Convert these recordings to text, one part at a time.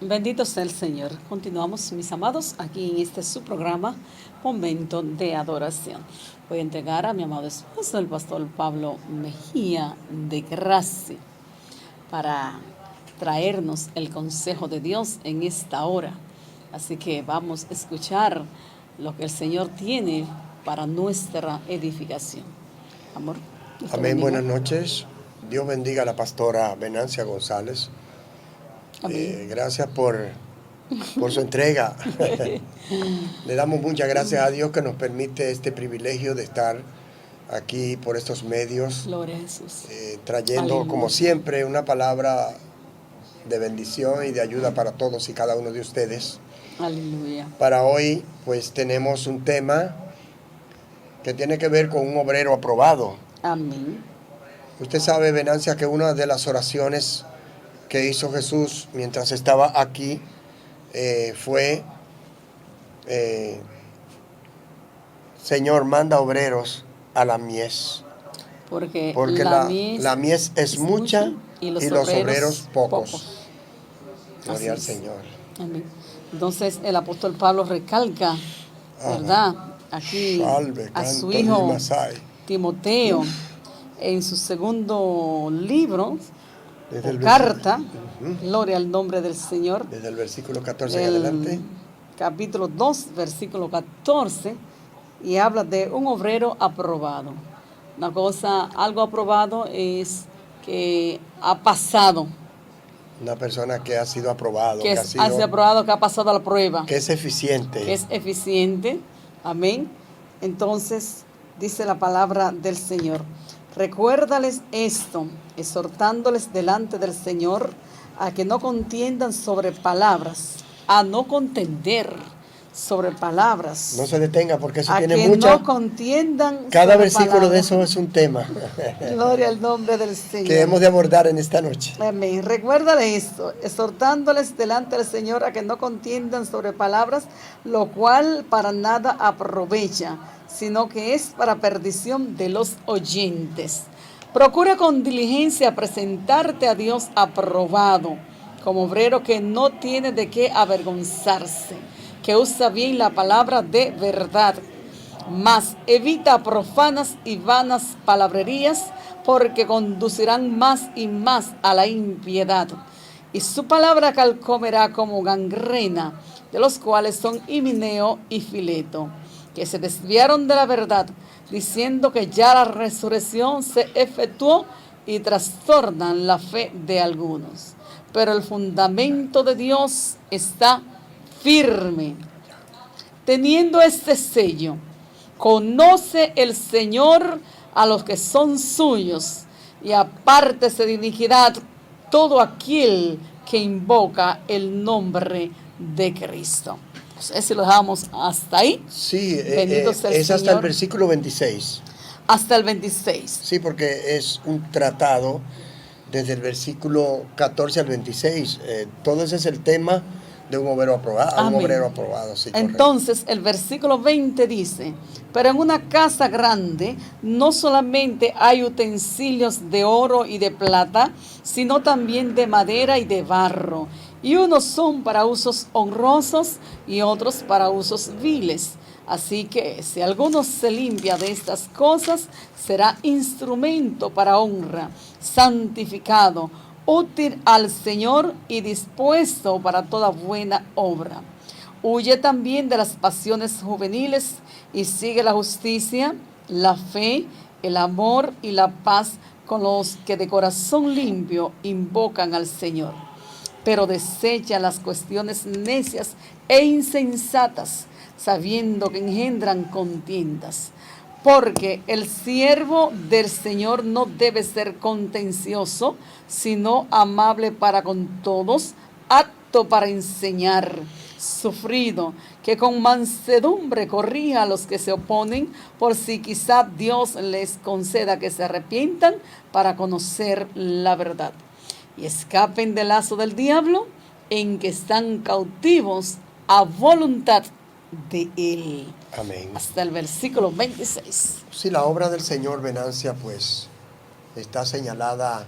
Bendito sea el Señor. Continuamos, mis amados, aquí en este su programa, Momento de Adoración. Voy a entregar a mi amado esposo, el pastor Pablo Mejía de Gracia, para traernos el consejo de Dios en esta hora. Así que vamos a escuchar lo que el Señor tiene para nuestra edificación. Amor. Amén, buenas noches. Dios bendiga a la pastora Venancia González. Gracias por su entrega. Le damos muchas gracias a Dios que nos permite este privilegio de estar aquí por estos medios. Gloria a Jesús. Trayendo, aleluya, como siempre, una palabra de bendición y de ayuda para todos y cada uno de ustedes. Aleluya. Para hoy, pues tenemos un tema que tiene que ver con un obrero aprobado. Amén. Usted sabe, Venancia, que una de las oraciones que hizo Jesús mientras estaba aquí fue: Señor, manda obreros a la mies. Porque la mies es mucha y los obreros pocos. Gloria al Señor. Amén. Entonces el apóstol Pablo recalca, ¿verdad? Aquí a su hijo Timoteo, en su segundo libro, carta, gloria al nombre del Señor. Desde el versículo 14 en adelante. Capítulo 2, versículo 14, y habla de un obrero aprobado. Una cosa, algo aprobado es que ha pasado. Una persona que ha sido aprobado. Que ha sido aprobado, que ha pasado la prueba. Que es eficiente. Que es eficiente. Amén. Entonces, dice la palabra del Señor: recuérdales esto, exhortándoles delante del Señor a que no contiendan sobre palabras, a no contender sobre palabras. No se detenga, porque eso tiene mucha. mucha. No contiendan. Cada versículo palabras. De eso es un tema. Gloria al nombre del Señor. Que hemos de abordar en esta noche. Amén. Recuérdale esto, exhortándoles delante del Señor a que no contiendan sobre palabras, lo cual para nada aprovecha, sino que es para perdición de los oyentes. Procura con diligencia presentarte a Dios aprobado, como obrero que no tiene de qué avergonzarse, que usa bien la palabra de verdad, mas evita profanas y vanas palabrerías, porque conducirán más y más a la impiedad. Y su palabra calcomerá como gangrena, de los cuales son Himeneo y Fileto, que se desviaron de la verdad, diciendo que ya la resurrección se efectuó, y trastornan la fe de algunos. Pero el fundamento de Dios está firme. Teniendo este sello, conoce el Señor a los que son suyos, y apártese de iniquidad todo aquel que invoca el nombre de Cristo. Si lo dejamos hasta ahí. Sí, es hasta el versículo 26. Hasta el 26. Sí, porque es un tratado desde el versículo 14 al 26. Todo ese es el tema de un obrero aprobado. Un obrero aprobado, sí, entonces, el versículo 20 dice: pero en una casa grande no solamente hay utensilios de oro y de plata, sino también de madera y de barro. Y unos son para usos honrosos y otros para usos viles. Así que si alguno se limpia de estas cosas, será instrumento para honra, santificado, útil al Señor y dispuesto para toda buena obra. Huye también de las pasiones juveniles y sigue la justicia, la fe, el amor y la paz con los que de corazón limpio invocan al Señor. Pero desecha las cuestiones necias e insensatas, sabiendo que engendran contiendas. Porque el siervo del Señor no debe ser contencioso, sino amable para con todos, apto para enseñar, sufrido, que con mansedumbre corrija a los que se oponen, por si quizá Dios les conceda que se arrepientan para conocer la verdad, y escapen del lazo del diablo, en que están cautivos a voluntad de él. Amén. Hasta el versículo 26. Sí, la obra del Señor, Venancia, pues está señalada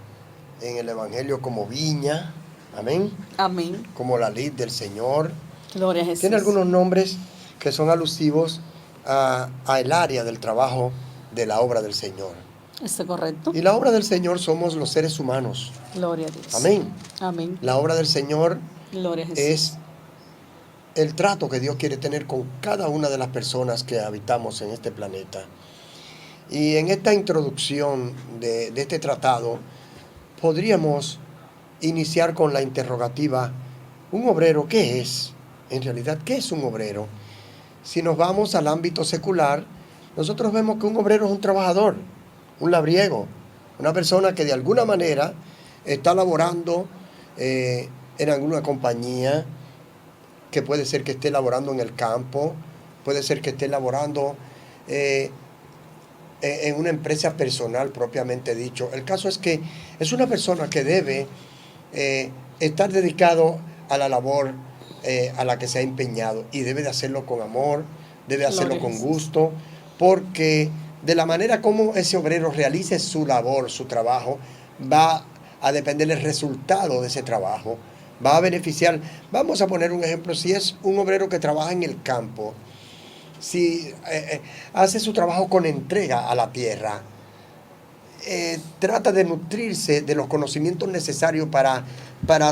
en el Evangelio como viña, Amén. Amén. Como la lid del Señor. Gloria a Jesús. Tiene algunos nombres que son alusivos a el área del trabajo de la obra del Señor. ¿Está correcto? Y la obra del Señor somos los seres humanos. Gloria a Dios. Amén. Amén. La obra del Señor Gloria a Jesús. es el trato que Dios quiere tener con cada una de las personas que habitamos en este planeta. Y en esta introducción de este tratado, podríamos iniciar con la interrogativa: ¿un obrero qué es? En realidad, ¿qué es un obrero? Si nos vamos al ámbito secular, nosotros vemos que un obrero es un trabajador, un labriego, una persona que de alguna manera está laborando en alguna compañía, que puede ser que esté laborando en el campo, puede ser que esté laborando en una empresa personal propiamente dicho. El caso es que es una persona que debe estar dedicado a la labor a la que se ha empeñado, y debe de hacerlo con amor, debe hacerlo con gusto, porque de la manera como ese obrero realice su labor, su trabajo, va a depender el resultado de ese trabajo, va a beneficiar. Vamos a poner un ejemplo: si es un obrero que trabaja en el campo, si hace su trabajo con entrega a la tierra, trata de nutrirse de los conocimientos necesarios para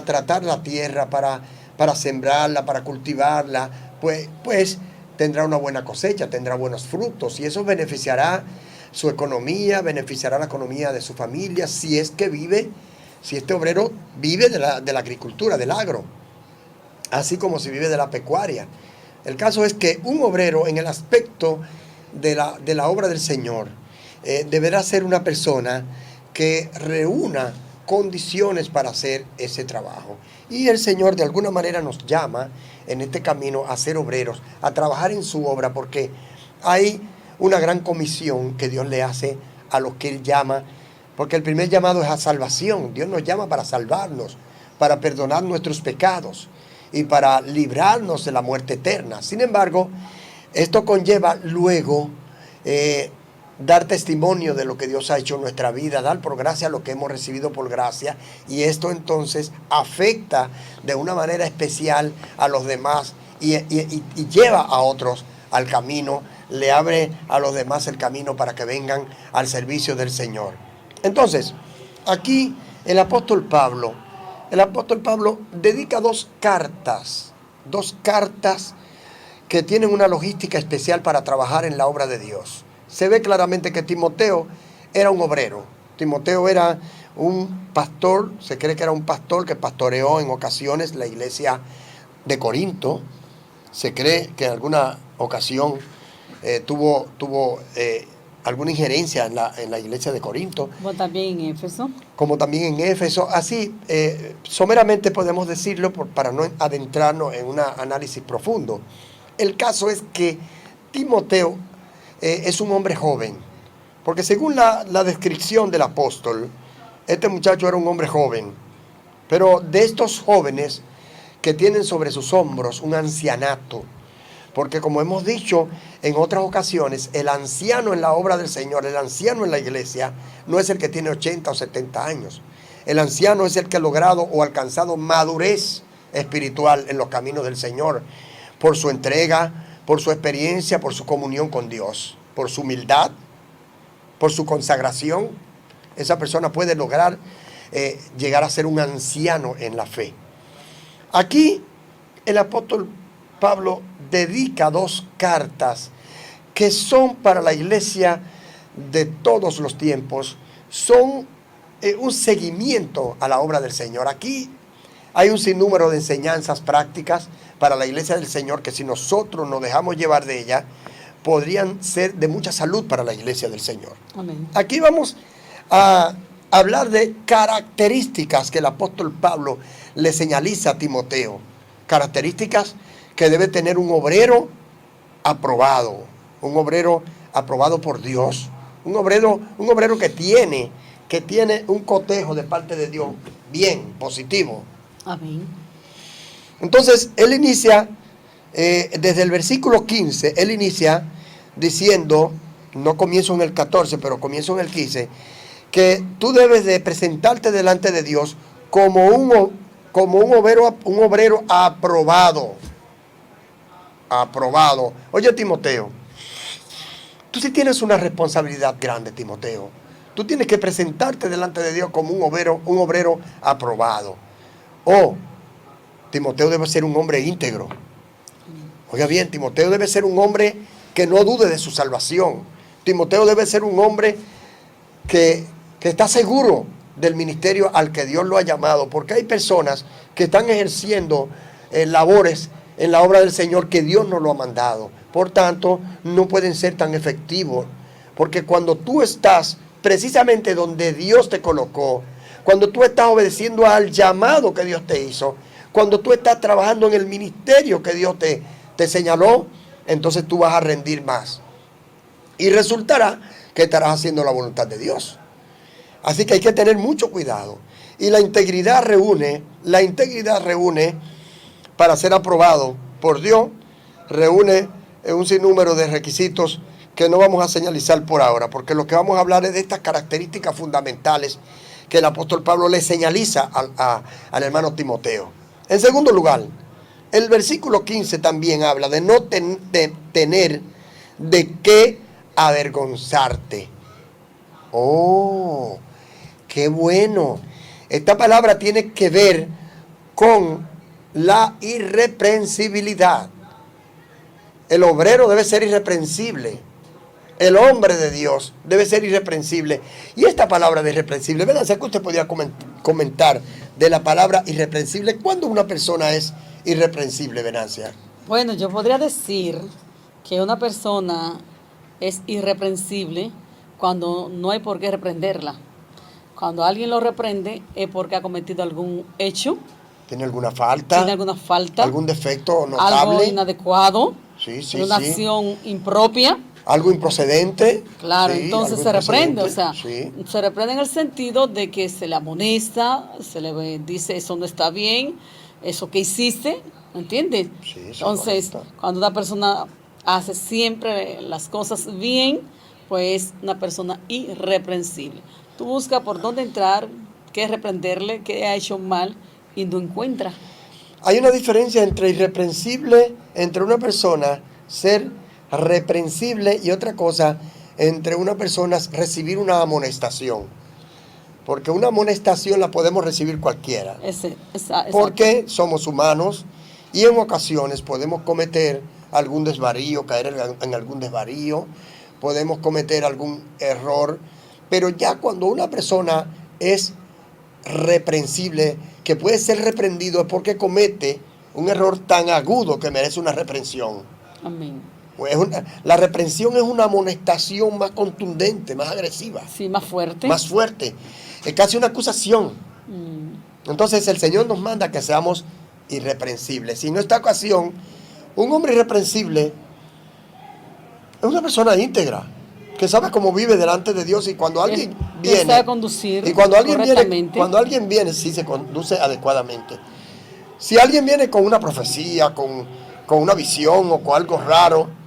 tratar la tierra, para sembrarla, para cultivarla, pues tendrá una buena cosecha, tendrá buenos frutos, y eso beneficiará su economía, beneficiará la economía de su familia, si es que vive, si este obrero vive de la agricultura, del agro, así como si vive de la pecuaria. El caso es que un obrero, en el aspecto de la obra del Señor, deberá ser una persona que reúna condiciones para hacer ese trabajo. Y el Señor de alguna manera nos llama en este camino a ser obreros, a trabajar en su obra, porque hay una gran comisión que Dios le hace a los que Él llama, porque el primer llamado es a salvación. Dios nos llama para salvarnos, para perdonar nuestros pecados y para librarnos de la muerte eterna. Sin embargo, esto conlleva luego dar testimonio de lo que Dios ha hecho en nuestra vida, dar por gracia lo que hemos recibido por gracia, y esto entonces afecta de una manera especial a los demás y lleva a otros al camino, le abre a los demás el camino para que vengan al servicio del Señor. Entonces, aquí el apóstol Pablo dedica dos cartas que tienen una logística especial para trabajar en la obra de Dios. Se ve claramente que Timoteo era un obrero. Timoteo era un pastor, se cree que era un pastor que pastoreó en ocasiones la iglesia de Corinto. Se cree que en alguna ocasión tuvo alguna injerencia en la iglesia de Corinto. Como también en Éfeso. Como también en Éfeso. Así, someramente podemos decirlo para no adentrarnos en un análisis profundo. El caso es que Timoteo es un hombre joven, porque según la descripción del apóstol, este muchacho era un hombre joven, pero de estos jóvenes que tienen sobre sus hombros un ancianato, porque como hemos dicho en otras ocasiones, el anciano en la obra del Señor, el anciano en la iglesia, no es el que tiene 80 o 70 años. El anciano es el que ha logrado o alcanzado madurez espiritual en los caminos del Señor, por su entrega, por su experiencia, por su comunión con Dios, por su humildad, por su consagración. Esa persona puede lograr llegar a ser un anciano en la fe. Aquí el apóstol Pablo dedica dos cartas que son para la iglesia de todos los tiempos, son un seguimiento a la obra del Señor. Aquí hay un sinnúmero de enseñanzas prácticas para la iglesia del Señor que, si nosotros nos dejamos llevar de ella, podrían ser de mucha salud para la iglesia del Señor. Amén. Aquí vamos a hablar de características que el apóstol Pablo le señaliza a Timoteo. Características que debe tener un obrero aprobado por Dios, un obrero que tiene un cotejo de parte de Dios bien positivo. Amén. Entonces, él inicia, desde el versículo 15, él inicia diciendo, no comienzo en el 14, pero comienzo en el 15, que tú debes de presentarte delante de Dios como como un obrero aprobado. Aprobado. Oye, Timoteo, tú sí tienes una responsabilidad grande, Timoteo. Tú tienes que presentarte delante de Dios como un obrero aprobado. Timoteo debe ser un hombre íntegro. Oiga bien, Timoteo debe ser un hombre que no dude de su salvación. Timoteo debe ser un hombre que está seguro del ministerio al que Dios lo ha llamado, porque hay personas que están ejerciendo labores en la obra del Señor que Dios no lo ha mandado. Por tanto, no pueden ser tan efectivos, porque cuando tú estás precisamente donde Dios te colocó, cuando tú estás obedeciendo al llamado que Dios te hizo, cuando tú estás trabajando en el ministerio que Dios te señaló, entonces tú vas a rendir más. Y resultará que estarás haciendo la voluntad de Dios. Así que hay que tener mucho cuidado. Y la integridad reúne para ser aprobado por Dios, reúne un sinnúmero de requisitos que no vamos a señalizar por ahora, porque lo que vamos a hablar es de estas características fundamentales que el apóstol Pablo le señaliza al hermano Timoteo. En segundo lugar, el versículo 15 también habla de no tener de qué avergonzarte. ¡Oh, qué bueno! Esta palabra tiene que ver con la irreprensibilidad. El obrero debe ser irreprensible. El hombre de Dios debe ser irreprensible. Y esta palabra de irreprensible, ¿verdad? ¿Sé que usted podía comentar de la palabra irreprensible? ¿Cuándo una persona es irreprensible, Venancia? Bueno, yo podría decir que una persona es irreprensible cuando no hay por qué reprenderla. Cuando alguien lo reprende es porque ha cometido algún hecho. ¿Tiene alguna falta? ¿Tiene alguna falta? ¿Algún defecto notable? Algo inadecuado. Sí, una acción impropia. Algo improcedente. Claro, sí, entonces se reprende, sí. Se reprende en el sentido de que se le amonesta, se le dice eso no está bien, eso que hiciste, ¿entiendes? Sí, entonces, cuando una persona hace siempre las cosas bien, pues es una persona irreprensible. Tú buscas por dónde entrar, qué reprenderle, qué ha hecho mal y no encuentra. Hay una diferencia entre irreprensible, entre una persona ser reprensible y otra cosa, entre una persona recibir una amonestación. Porque una amonestación la podemos recibir cualquiera. Porque somos humanos y en ocasiones podemos cometer algún desvarío, caer en algún desvarío, podemos cometer algún error, pero ya cuando una persona es reprensible, que puede ser reprendido, es porque comete un error tan agudo que merece una reprensión. Amén. La reprensión es una amonestación más contundente, más agresiva. Sí, más fuerte. Más fuerte. Es casi una acusación. Entonces el Señor nos manda que seamos irreprensibles. Y en esta ocasión, un hombre irreprensible es una persona íntegra, que sabe cómo vive delante de Dios, y cuando alguien viene, sabe conducir y cuando alguien viene, sí se conduce adecuadamente. Si alguien viene con una profecía, con una visión o con algo raro,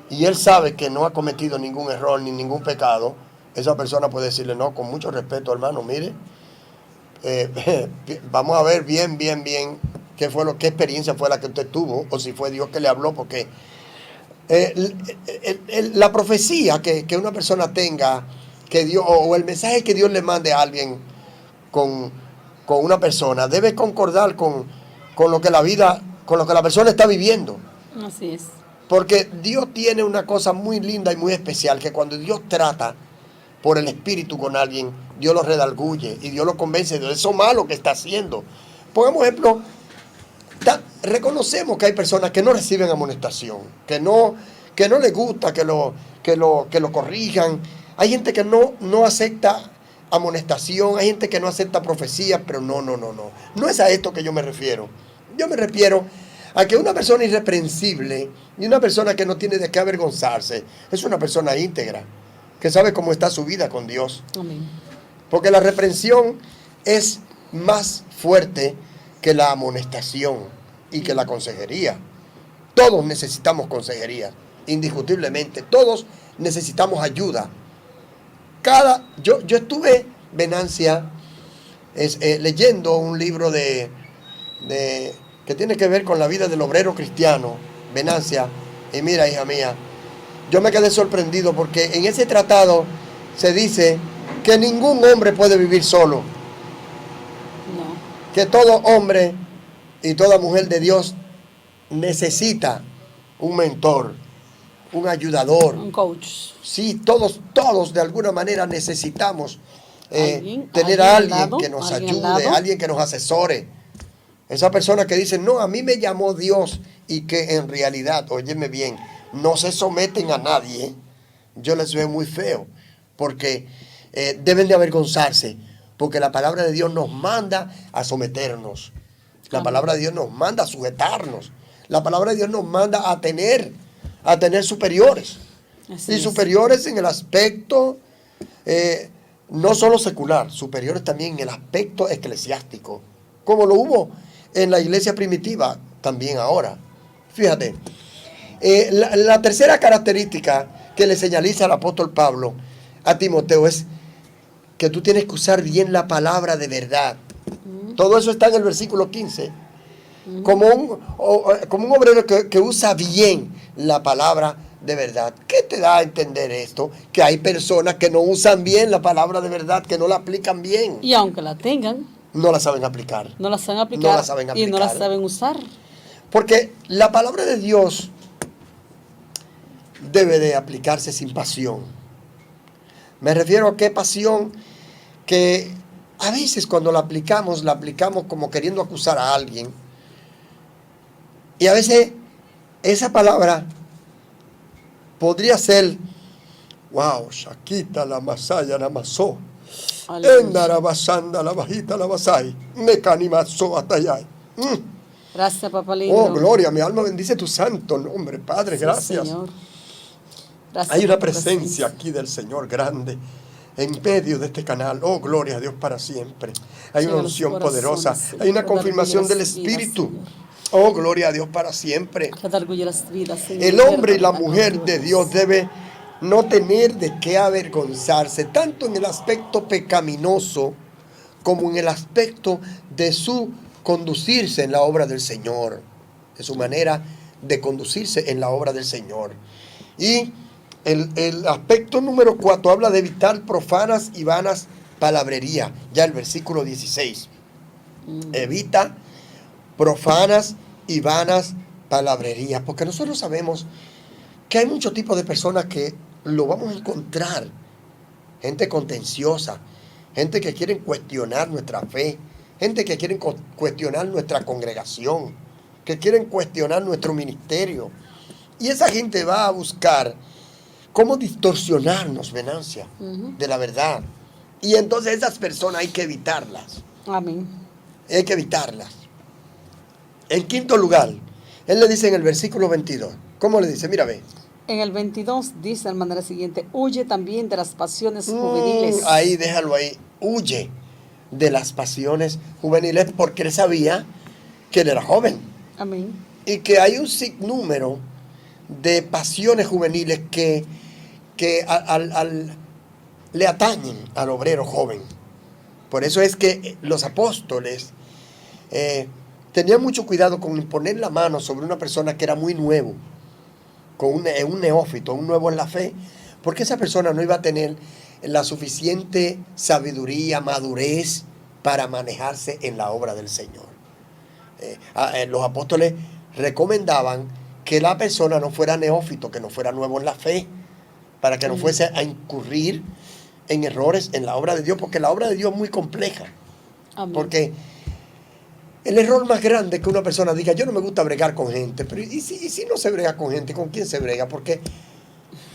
y él sabe que no ha cometido ningún error ni ningún pecado, esa persona puede decirle: no, con mucho respeto, hermano, mire, vamos a ver bien qué experiencia fue la que usted tuvo, o si fue Dios que le habló, porque la profecía que una persona tenga, que Dios, o el mensaje que Dios le mande a alguien con una persona, debe concordar con lo que la persona está viviendo. Así es. Porque Dios tiene una cosa muy linda y muy especial, que cuando Dios trata por el Espíritu con alguien, Dios lo redarguye y Dios lo convence de eso malo que está haciendo. Pongamos ejemplo, reconocemos que hay personas que no reciben amonestación, que no les gusta que lo corrijan. Hay gente que no acepta amonestación, hay gente que no acepta profecía, pero no. No es a esto que yo me refiero. Yo me refiero a que una persona irreprensible y una persona que no tiene de qué avergonzarse es una persona íntegra, que sabe cómo está su vida con Dios. Amén. Porque la reprensión es más fuerte que la amonestación y que la consejería. Todos necesitamos consejería, indiscutiblemente. Todos necesitamos ayuda. Yo estuve, Venancia, leyendo un libro de que tiene que ver con la vida del obrero cristiano, Venancia. Y mira, hija mía, yo me quedé sorprendido porque en ese tratado se dice que ningún hombre puede vivir solo. No. Que todo hombre y toda mujer de Dios necesita un mentor, un ayudador. Un coach. Sí, todos de alguna manera necesitamos tener ¿Alguien a al alguien lado? que nos ¿Alguien al ayude, lado? alguien que nos asesore. Esa persona que dice, no, a mí me llamó Dios y que en realidad, óyeme bien, no se someten a nadie, yo les veo muy feo, porque deben de avergonzarse, porque la palabra de Dios nos manda a someternos. La palabra de Dios nos manda a sujetarnos. La palabra de Dios nos manda a tener superiores. Así Y es. superiores en el aspecto no solo secular, superiores también en el aspecto eclesiástico, como lo hubo en la iglesia primitiva también ahora. Fíjate, la tercera característica que le señaliza el apóstol Pablo a Timoteo es que tú tienes que usar bien la palabra de verdad. Todo eso está en el versículo 15. Como un obrero que usa bien la palabra de verdad. ¿Qué te da a entender esto? Que hay personas que no usan bien la palabra de verdad, que no la aplican bien. Y aunque la tengan, No la saben aplicar. no la saben aplicar, No la saben y no la aplicar. saben usar. Porque la palabra de Dios debe de aplicarse sin pasión. Me refiero a qué pasión que a veces cuando la aplicamos como queriendo acusar a alguien. Y a veces esa palabra podría ser, wow, Shakita la masaya la masó, endara basanda la bajita la basai, mecanimazo hasta allá. Gracias, papá lindo. Oh, gloria, mi alma bendice tu santo nombre, Padre, Sí, gracias. Señor. Gracias Hay una por tu presencia aquí del Señor grande en medio de este canal. Oh, gloria a Dios para siempre. Hay Llega una a los unción corazones, poderosa. Señor. Hay una Redarguye confirmación las del vidas, Espíritu. Señor. Oh, gloria a Dios para siempre. Redarguye las vidas, Señor. El hombre y la Liberta, mujer de Dios debe no tener de qué avergonzarse, tanto en el aspecto pecaminoso como en el aspecto de su conducirse en la obra del Señor, de su manera de conducirse en la obra del Señor. Y el aspecto número 4 habla de evitar profanas y vanas palabrerías, ya el versículo 16. Evita profanas y vanas palabrerías, porque nosotros sabemos que hay muchos tipos de personas que lo vamos a encontrar. Gente contenciosa, gente que quieren cuestionar nuestra fe, gente que quieren cuestionar nuestra congregación, que quieren cuestionar nuestro ministerio. Y esa gente va a buscar cómo distorsionarnos, Venancia, de la verdad. Y entonces esas personas hay que evitarlas. Amén. Hay que evitarlas. En quinto lugar, él le dice en el versículo 22, ¿cómo le dice? Mira, ve. En el 22 dice de manera siguiente, huye también de las pasiones juveniles. Ahí, déjalo ahí. Huye de las pasiones juveniles porque él sabía que él era joven. Amén. Y que hay un sinnúmero de pasiones juveniles que le atañen al obrero joven. Por eso es que los apóstoles tenían mucho cuidado con imponer la mano sobre una persona que era muy nuevo, con un neófito, un nuevo en la fe, porque esa persona no iba a tener la suficiente sabiduría, madurez para manejarse en la obra del Señor. Los apóstoles recomendaban que la persona no fuera neófito, que no fuera nuevo en la fe, para que no fuese a incurrir en errores en la obra de Dios, porque la obra de Dios es muy compleja. Amén. Porque el error más grande es que una persona diga, yo no me gusta bregar con gente, pero ¿y si no se brega con gente? ¿Con quién se brega? Porque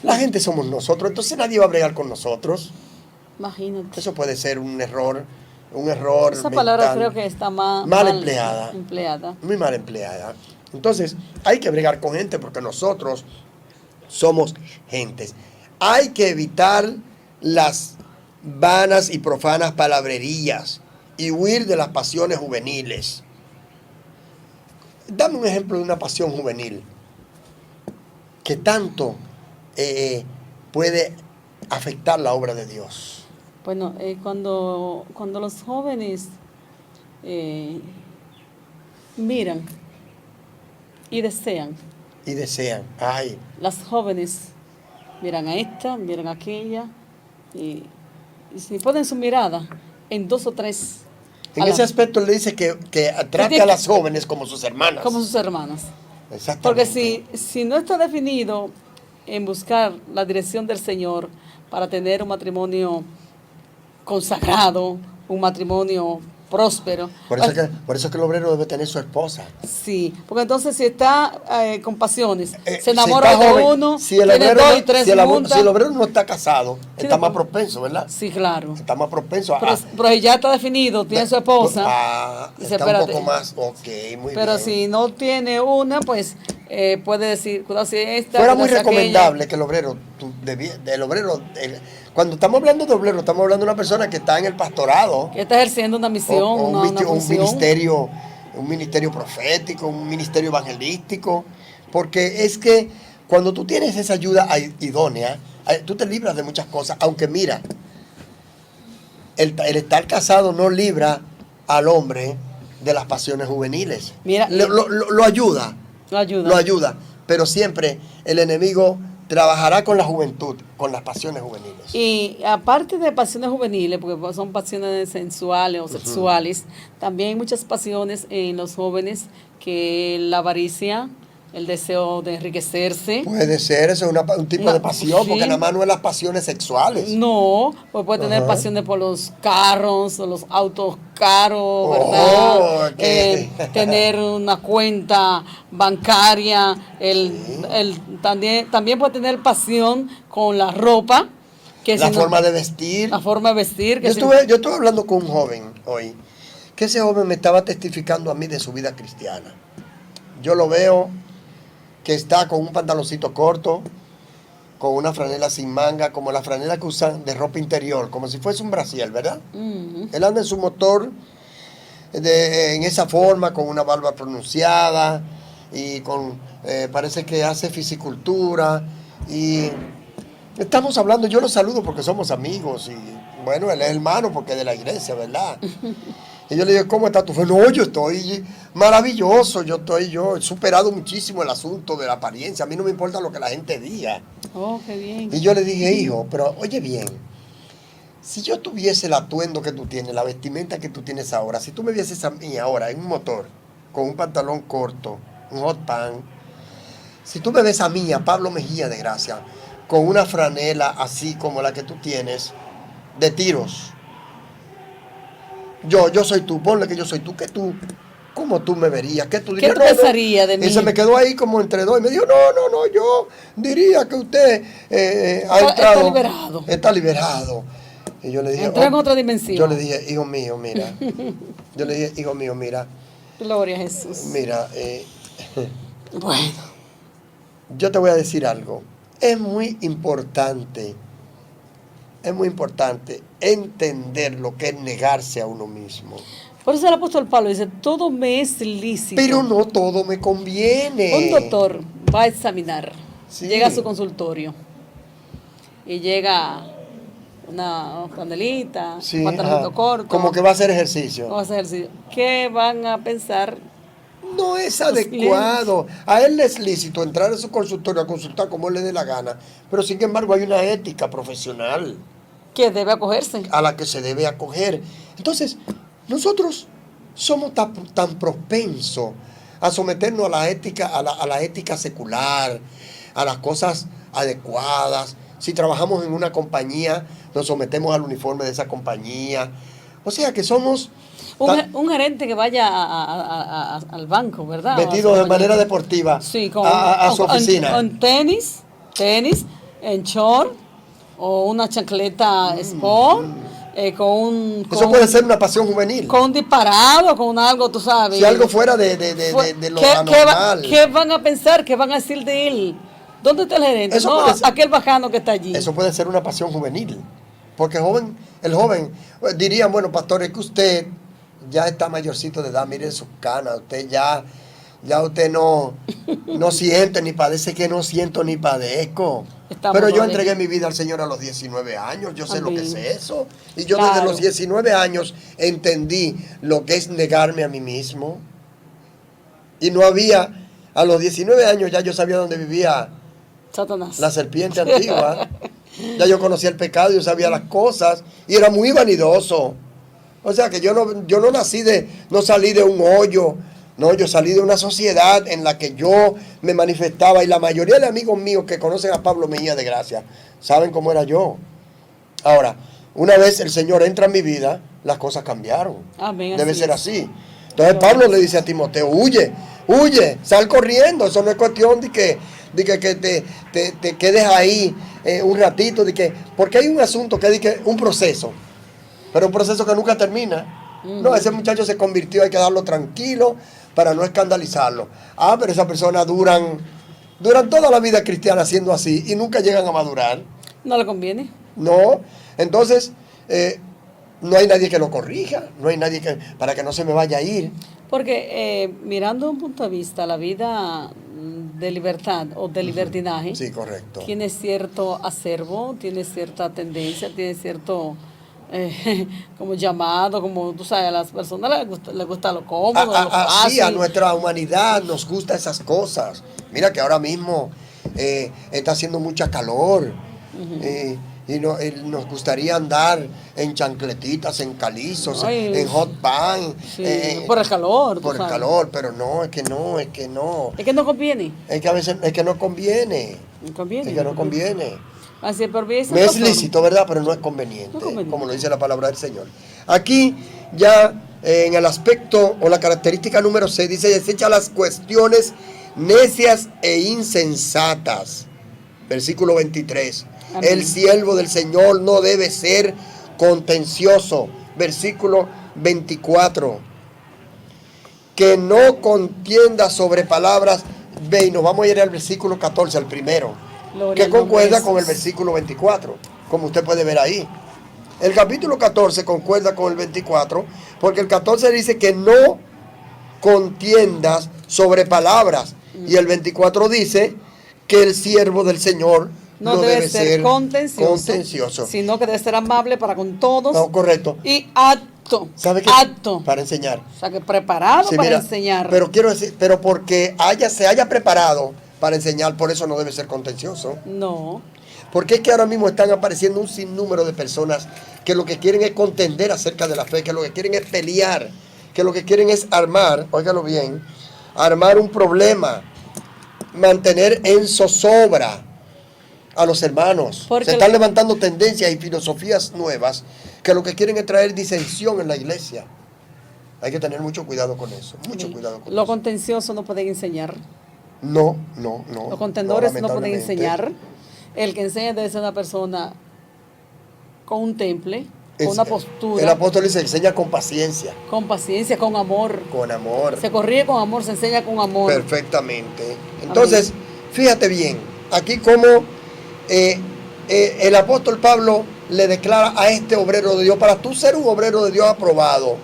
la gente somos nosotros, entonces nadie va a bregar con nosotros. Imagínate. Eso puede ser un error Esa palabra mental, creo que está mal empleada. Muy mal empleada. Entonces, hay que bregar con gente porque nosotros somos gentes. Hay que evitar las vanas y profanas palabrerías y huir de las pasiones juveniles. Dame un ejemplo de una pasión juvenil que tanto puede afectar la obra de Dios. Bueno, cuando los jóvenes miran y desean. Y desean. Ay, Las jóvenes miran a esta, miran a aquella, y si ponen su mirada en dos o tres. en ese aspecto le dice que trate a las jóvenes como sus hermanas. Como sus hermanas. Exactamente. Porque si no está definido en buscar la dirección del Señor para tener un matrimonio consagrado, un matrimonio próspero. Por eso es que el obrero debe tener su esposa. Sí, porque entonces si está con pasiones, se Si enamora está de joven, uno, si el tiene obrero dos no- y tres si juntas. si el obrero no está casado, Sí, está no, más pues. propenso, ¿verdad? Sí, claro. Está más propenso a... Pero si ya está definido, tiene su esposa. Dice, está un espérate. poco más, ok, muy Pero bien. si no tiene una, pues puede decir, cuidado si esta. Fuera cuidado muy si aquella. recomendable que el obrero, cuando estamos hablando de obrero, estamos hablando de una persona que está en el pastorado, Que está ejerciendo una misión, o una un función. ministerio profético, un ministerio evangelístico, porque es que cuando tú tienes esa ayuda idónea, tú te libras de muchas cosas, aunque mira, el estar casado no libra al hombre de las pasiones juveniles. Mira, Lo ayuda. Lo ayuda, pero siempre el enemigo trabajará con la juventud, con las pasiones juveniles. Y aparte de pasiones juveniles, porque son pasiones sensuales o sexuales, también hay muchas pasiones en los jóvenes, que la avaricia, el deseo de enriquecerse. Puede ser, eso es un tipo de pasión, sí. porque nada más no es las pasiones sexuales. No, pues puede tener pasiones por los carros, o los autos caros, ¿verdad? Okay. Tener una cuenta bancaria, también puede tener pasión con la ropa. La forma de vestir. La forma de vestir. Yo estuve hablando con un joven hoy, que ese joven me estaba testificando a mí de su vida cristiana. Yo lo veo que está con un pantaloncito corto, con una franela sin manga, como la franela que usan de ropa interior, como si fuese un brasier, ¿verdad? Él anda en su motor en esa forma, con una barba pronunciada, y parece que hace fisicultura, y estamos hablando, yo lo saludo porque somos amigos, y bueno, él es hermano porque es de la iglesia, ¿verdad? Y yo le digo, ¿cómo estás tú? No, yo estoy maravilloso, yo he superado muchísimo el asunto de la apariencia, a mí no me importa lo que la gente diga. Oh, qué bien. Y yo le dije, hijo, pero oye bien, si yo tuviese el atuendo que tú tienes, la vestimenta que tú tienes ahora, si tú me vieses a mí ahora en un motor, con un pantalón corto, un hot pants, si tú me ves a mí, a Pablo Mejía de Gracia, con una franela así como la que tú tienes, de tiros, yo soy tú, ponle que yo soy tú, ¿cómo tú me verías? ¿Qué tú dirías? ¿Qué pensaría de mí? Y se me quedó ahí como entre dos y me dijo, no, yo diría que usted ha entrado. Está liberado. Está liberado. Y yo le dije, entró en otra dimensión. Yo le dije, hijo mío, mira. Yo le dije, hijo mío, mira. Gloria a Jesús. Mira, bueno. Yo te voy a decir algo. Es muy importante entender lo que es negarse a uno mismo. Por eso el apóstol Pablo dice, todo me es lícito. Pero no todo me conviene. Un doctor va a examinar, Sí. llega a su consultorio y llega una panelita, Sí, un pantaloncito ajá. corto. Como que va a hacer ejercicio. Va a hacer ejercicio. ¿Qué van a pensar? No es adecuado. A él le es lícito entrar a su consultorio a consultar como él le dé la gana. Pero sin embargo hay una ética profesional Que debe acogerse. a la que se debe acoger. Entonces, nosotros somos tan propensos a someternos a la ética secular, a las cosas adecuadas. Si trabajamos en una compañía, nos sometemos al uniforme de esa compañía. O sea que somos Un gerente que vaya al banco, ¿verdad? metidos de manera deportiva sí, a su oficina. En tenis, en short, o una chancleta sport, Eso puede ser una pasión juvenil. con un disparado, con algo, tú sabes. Si algo fuera de lo anormal. ¿Qué van a pensar? ¿Qué van a decir de él? ¿Dónde está el gerente? Eso No, puede ser- aquel bajano que está allí. Eso puede ser una pasión juvenil. Porque el joven, dirían, bueno, pastor, es que usted ya está mayorcito de edad, mire sus canas, usted ya usted no siente ni padece, que no siento ni padezco. Estamos Pero yo jóvenes. entregué mi vida al Señor a los 19 años, yo sé lo que es Amén. eso. Y yo Claro. desde los 19 años entendí lo que es negarme a mí mismo. Y no había, a los 19 años ya yo sabía dónde vivía Satanás. la serpiente antigua. Ya yo conocía el pecado, yo sabía las cosas y era muy vanidoso. O sea que yo no no salí de un hoyo, no, yo salí de una sociedad en la que yo me manifestaba y la mayoría de amigos míos que conocen a Pablo Mejía de Gracia saben cómo era yo. Ahora, una vez el Señor entra en mi vida, las cosas cambiaron. Amén, Debe así ser es. así. Entonces Pablo le dice a Timoteo, huye, sal corriendo. Eso no es cuestión de que te quedes ahí un ratito, porque hay un asunto que es un proceso, pero un proceso que nunca termina. No, ese muchacho se convirtió, hay que darlo tranquilo para no escandalizarlo. Pero esas personas duran toda la vida cristiana siendo así y nunca llegan a madurar. No le conviene. No, entonces no hay nadie que lo corrija, no hay nadie para que no se me vaya a ir. Porque mirando un punto de vista, la vida de libertad o de libertinaje, sí, correcto, tiene cierto acervo, tiene cierta tendencia, tiene cierto como llamado, como tú sabes, a las personas les gusta lo cómodo, lo fácil. Sí, a nuestra humanidad nos gusta esas cosas. Mira que ahora mismo está haciendo mucha calor. Y nos gustaría andar en chancletitas, en calizos, en hot pan. Sí, por el calor. Por el calor, pero no. Es que no conviene. Es que a veces es que no conviene. No conviene. Es que no conviene. Así, pero no es lícito, ¿verdad? Pero no es conveniente, como lo dice la palabra del Señor. Aquí ya en el aspecto o la característica número 6 dice, desecha las cuestiones necias e insensatas. Versículo 23. Amén. El siervo del Señor no debe ser contencioso. Versículo 24. Que no contienda sobre palabras. Ve, y nos vamos a ir al versículo 14, al primero. Gloria, que concuerda con el versículo 24, como usted puede ver ahí. El capítulo 14 concuerda con el 24, porque el 14 dice que no contiendas sobre palabras. Y el 24 dice que el siervo del Señor no debe ser contencioso, sino que debe ser amable para con todos. No, correcto. Y apto. ¿Sabe qué? Apto. Para enseñar. O sea, que preparado para enseñar. Pero quiero decir, porque se haya preparado para enseñar, por eso no debe ser contencioso. No. Porque es que ahora mismo están apareciendo un sinnúmero de personas que lo que quieren es contender acerca de la fe, que lo que quieren es pelear, que lo que quieren es armar, óigalo bien, armar un problema, mantener en zozobra a los hermanos. Se están levantando tendencias y filosofías nuevas que lo que quieren es traer disensión en la iglesia. Hay que tener mucho cuidado con eso, cuidado con lo contencioso no pueden enseñar. No. Los contendores no pueden enseñar. El que enseña debe ser una persona con un temple, con una postura. El apóstol dice, enseña con paciencia. Con paciencia, con amor. Con amor. Se corrige con amor, se enseña con amor. Perfectamente. Entonces, fíjate bien, aquí como el apóstol Pablo le declara a este obrero de Dios, para tú ser un obrero de Dios aprobado,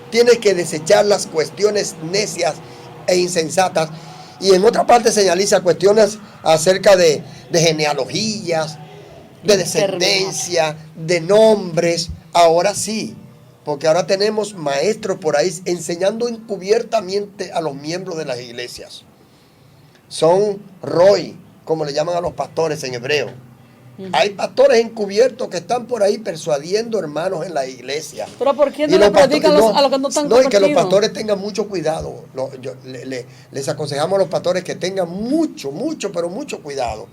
tienes que desechar las cuestiones necias e insensatas. Y en otra parte señaliza cuestiones acerca de genealogías, de descendencia, de nombres. Ahora sí, porque ahora tenemos maestros por ahí enseñando encubiertamente a los miembros de las iglesias. Son Roy, como le llaman a los pastores en hebreo. Hay pastores encubiertos que están por ahí persuadiendo hermanos en la iglesia. Pero ¿por qué no le predican a los que no están convertidos? No, y que los pastores tengan mucho cuidado. Les aconsejamos a los pastores que tengan mucho cuidado.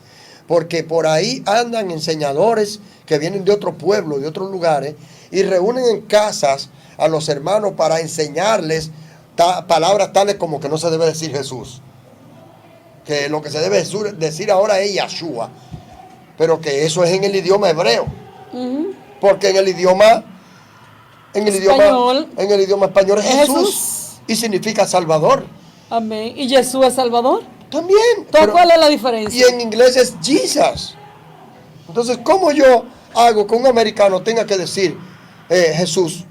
Porque por ahí andan enseñadores que vienen de otro pueblo, de otros lugares, y reúnen en casas a los hermanos para enseñarles palabras tales como que no se debe decir Jesús. Que lo que se debe decir ahora es Yahshua. Pero que eso es en el idioma hebreo. Porque en el idioma español es Jesús. Y significa Salvador. Amén. ¿Y Jesús es Salvador? También. Pero ¿cuál es la diferencia? Y en inglés es Jesus. Entonces, ¿cómo yo hago que un americano tenga que decir Jesús?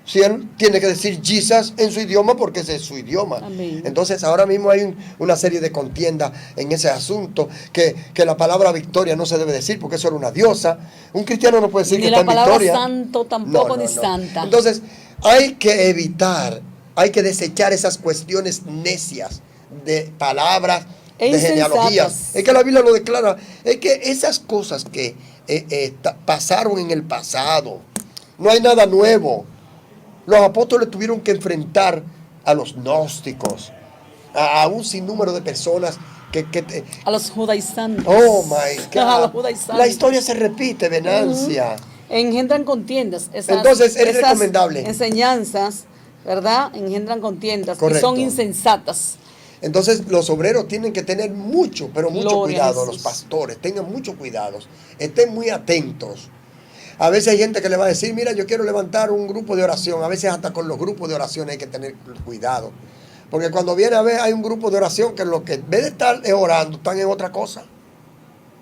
Si él tiene que decir Jesus en su idioma porque ese es su idioma. Amén. Entonces ahora mismo hay una serie de contiendas en ese asunto, que la palabra victoria no se debe decir porque eso era una diosa. Un cristiano no puede decir ni que está en victoria. Ni la palabra santo tampoco, ni santa. Entonces hay que evitar, hay que desechar esas cuestiones necias de palabras, E de insensatas. genealogías. Es que la Biblia lo declara. Es que esas cosas que pasaron en el pasado, no hay nada nuevo. Los apóstoles tuvieron que enfrentar a los gnósticos, a un sinnúmero de personas A los judaizantes. oh my A los God, judaizantes. la historia se repite, Venancia. Engendran contiendas. Entonces, es recomendable. Enseñanzas, ¿verdad? Engendran contiendas. Correcto. Y son insensatas. Entonces los obreros tienen que tener mucho, pero mucho Gloria a cuidado, Jesús. los pastores, tengan mucho cuidado, estén muy atentos. A veces hay gente que le va a decir, mira, yo quiero levantar un grupo de oración. A veces hasta con los grupos de oración hay que tener cuidado. Porque cuando viene a ver, hay un grupo de oración que lo que en vez de estar orando, están en otra cosa.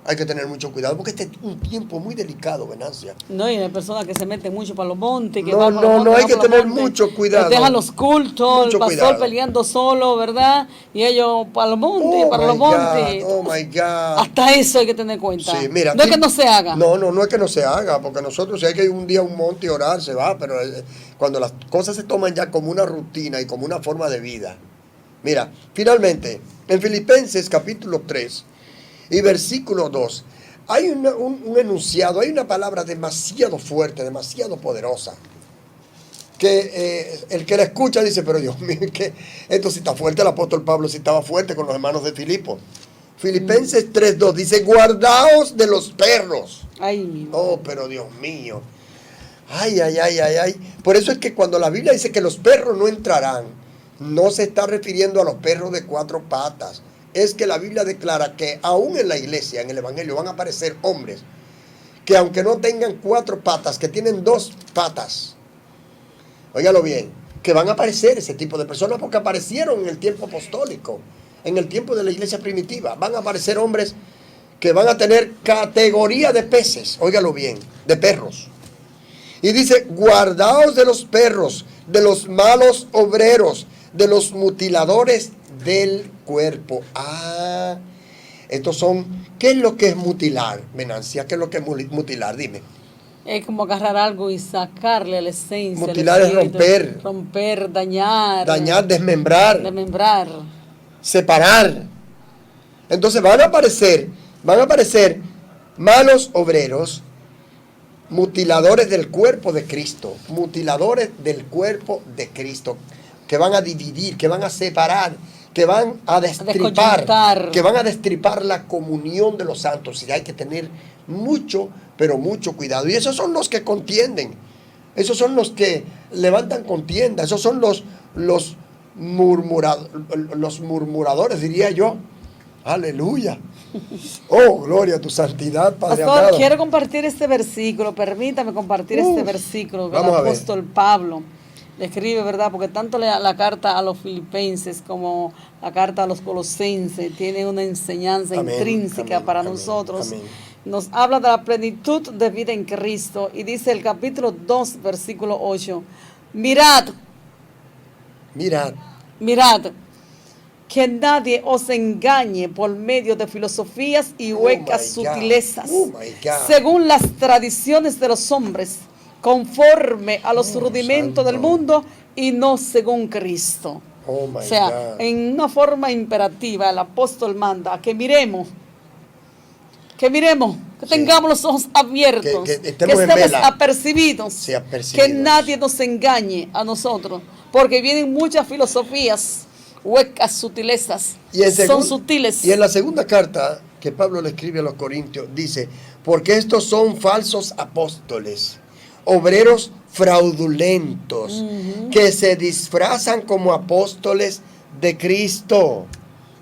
Hay que tener mucho cuidado porque este es un tiempo muy delicado, Venancia. No, y hay personas que se meten mucho para los montes. Que No, van para los no, montes, hay van que para los tener montes, mucho cuidado. Dejan los cultos, Mucho el pastor cuidado. peleando solo, ¿verdad? Y ellos para los montes, Oh para los my God, montes. oh my God. Hasta eso hay que tener cuenta. Sí, mira, no es que no se haga. No es que no se haga, porque nosotros si hay que ir un día a un monte y orar, se va, pero cuando las cosas se toman ya como una rutina y como una forma de vida. Mira, finalmente, en Filipenses capítulo 3 y versículo 2, hay un enunciado, hay una palabra demasiado fuerte, demasiado poderosa, que el que la escucha dice, pero Dios mío, que esto sí está fuerte. El apóstol Pablo sí estaba fuerte con los hermanos de Filipo. Filipenses 3:2 dice, guardaos de los perros. Ay, mi madre. Oh, pero Dios mío. Ay, ay, ay, ay, ay. Por eso es que cuando la Biblia dice que los perros no entrarán, no se está refiriendo a los perros de 4 patas. Es que la Biblia declara que aún en la iglesia, en el Evangelio, van a aparecer hombres que aunque no tengan 4 patas, que tienen 2 patas, óigalo bien, que van a aparecer ese tipo de personas porque aparecieron en el tiempo apostólico, en el tiempo de la iglesia primitiva. Van a aparecer hombres que van a tener categoría de peces, óigalo bien, de perros. Y dice, guardaos de los perros, de los malos obreros, de los mutiladores del cuerpo. Estos son, ¿qué es lo que es mutilar, Venancia? ¿Qué es lo que es mutilar? Dime. Es como agarrar algo y sacarle la esencia. Mutilar es romper. Romper, dañar. Dañar, desmembrar. Desmembrar. Separar. Entonces van a aparecer malos obreros, mutiladores del cuerpo de Cristo, mutiladores del cuerpo de Cristo, que van a dividir, que van a separar, que van a destripar, que van a destripar la comunión de los santos. Y hay que tener mucho, pero mucho cuidado. Y esos son los que contienden, esos son los que levantan contienda, esos son los murmuradores, diría yo. Aleluya. Oh, gloria a tu santidad, Padre Pastor, amado. quiero compartir este versículo. Permítame compartir este versículo que el vamos a ver. apóstol Pablo le escribe, ¿verdad? Porque tanto la carta a los filipenses como la carta a los colosenses tiene una enseñanza Amén, intrínseca amén, para amén, nosotros. amén. Nos habla de la plenitud de vida en Cristo y dice el capítulo 2, versículo 8, mirad, que nadie os engañe por medio de filosofías y huecas sutilezas, según las tradiciones de los hombres, conforme a los rudimentos del mundo y no según Cristo. O sea, en una forma imperativa, el apóstol manda a que miremos, que tengamos los ojos abiertos, que estemos apercibidos, que nadie nos engañe a nosotros, porque vienen muchas filosofías, huecas, sutilezas, son sutiles. Y en la segunda carta que Pablo le escribe a los Corintios, dice, porque estos son falsos apóstoles, obreros fraudulentos, que se disfrazan como apóstoles de Cristo,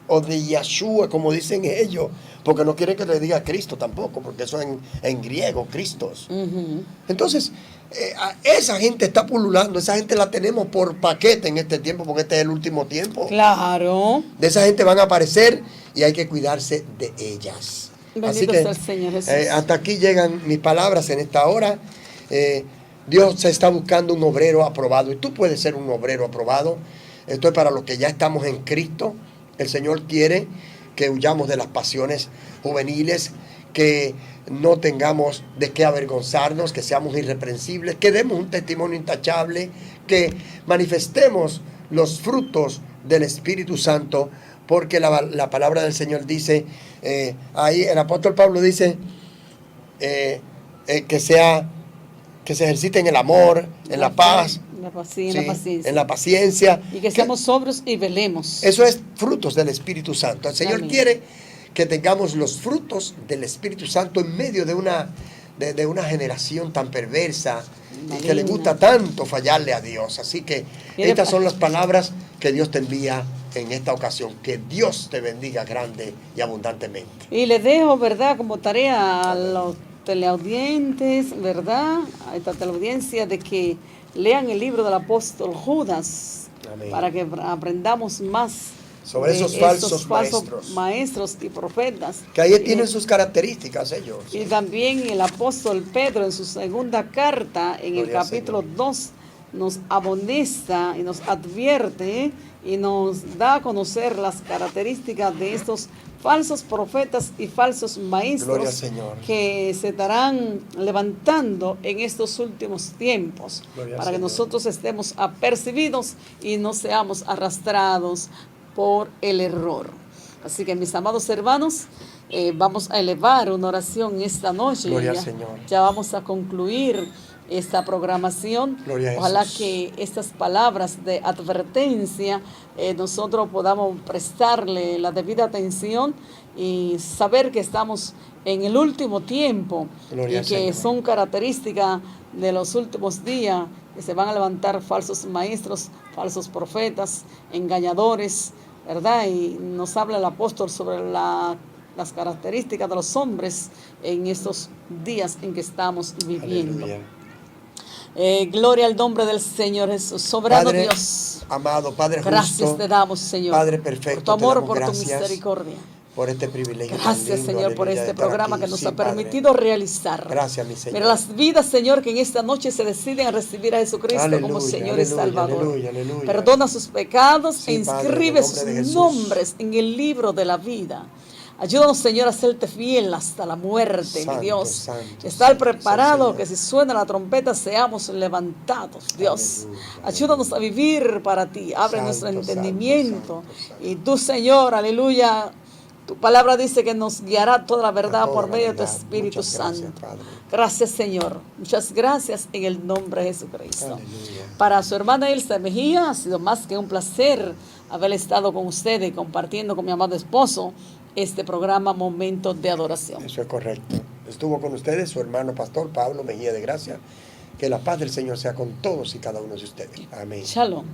o de Yahshua, como dicen ellos, porque no quieren que le diga Cristo tampoco, porque eso en griego, Cristos. Entonces, esa gente está pululando, esa gente la tenemos por paquete en este tiempo, porque este es el último tiempo. Claro. De esa gente van a aparecer y hay que cuidarse de ellas. Bendito Así que sea el Señor Jesús. hasta aquí llegan mis palabras en esta hora. Dios se está buscando un obrero aprobado y tú puedes ser un obrero aprobado. Esto es para los que ya estamos en Cristo. El Señor quiere que huyamos de las pasiones juveniles, que no tengamos de qué avergonzarnos, que seamos irreprensibles, que demos un testimonio intachable, que manifestemos los frutos del Espíritu Santo porque la palabra del Señor dice, ahí el apóstol Pablo dice que se ejercite en el amor, en la paz, en la paciencia. en la paciencia. Y que seamos sobrios y velemos. Eso es frutos del Espíritu Santo. El Señor Amén. quiere que tengamos los frutos del Espíritu Santo en medio de una generación tan perversa y que le gusta tanto fallarle a Dios. Así que estas son las palabras que Dios te envía en esta ocasión. Que Dios te bendiga grande y abundantemente. Y le dejo, ¿verdad?, como tarea a los teleaudientes, ¿verdad?, a esta teleaudiencia, de que lean el libro del apóstol Judas. Amén. Para que aprendamos más sobre esos falsos maestros y profetas. Que ahí tienen sus características ellos. Y también el apóstol Pedro en su segunda carta, en el capítulo 2, nos amonesta y nos advierte y nos da a conocer las características de estos falsos profetas y falsos maestros que se estarán levantando en estos últimos tiempos, para que nosotros estemos apercibidos y no seamos arrastrados por el error. Así que, mis amados hermanos, vamos a elevar una oración esta noche. Gloria al Señor. Ya vamos a concluir esta programación. Ojalá que estas palabras de advertencia nosotros podamos prestarle la debida atención y saber que estamos en el último tiempo. Gloria y que Señor. Son características de los últimos días, que se van a levantar falsos maestros, falsos profetas, engañadores, ¿verdad? Y nos habla el apóstol sobre las características de los hombres en estos días en que estamos viviendo. Gloria al nombre del Señor Jesús, soberano Padre, Dios. Amado Padre justo, gracias te damos, Señor. Padre perfecto, por tu amor, por tu misericordia. Por este privilegio. Gracias, lindo, Señor, por este programa aquí. que nos ha permitido realizar. Gracias, mi Señor. Mira las vidas, Señor, que en esta noche se deciden a recibir a Jesucristo como Señor y Salvador. Aleluya. Perdona sus pecados e inscribe Padre, sus nombres en el libro de la vida. Ayúdanos, Señor, a serte fiel hasta la muerte, mi Dios. Estar preparado, que si suena la trompeta seamos levantados, Dios. Ayúdanos a vivir para ti. Abre nuestro entendimiento. Y tú, Señor, aleluya, tu palabra dice que nos guiará toda la verdad por medio de tu Espíritu Santo. Gracias, Señor. Muchas gracias en el nombre de Jesucristo. Aleluya. Para su hermana Elsa Mejía, ha sido más que un placer haber estado con ustedes, compartiendo con mi amado esposo este programa Momentos de Adoración. Eso es correcto. Estuvo con ustedes su hermano pastor Pablo Mejía de Gracia. Que la paz del Señor sea con todos y cada uno de ustedes. Amén. Shalom.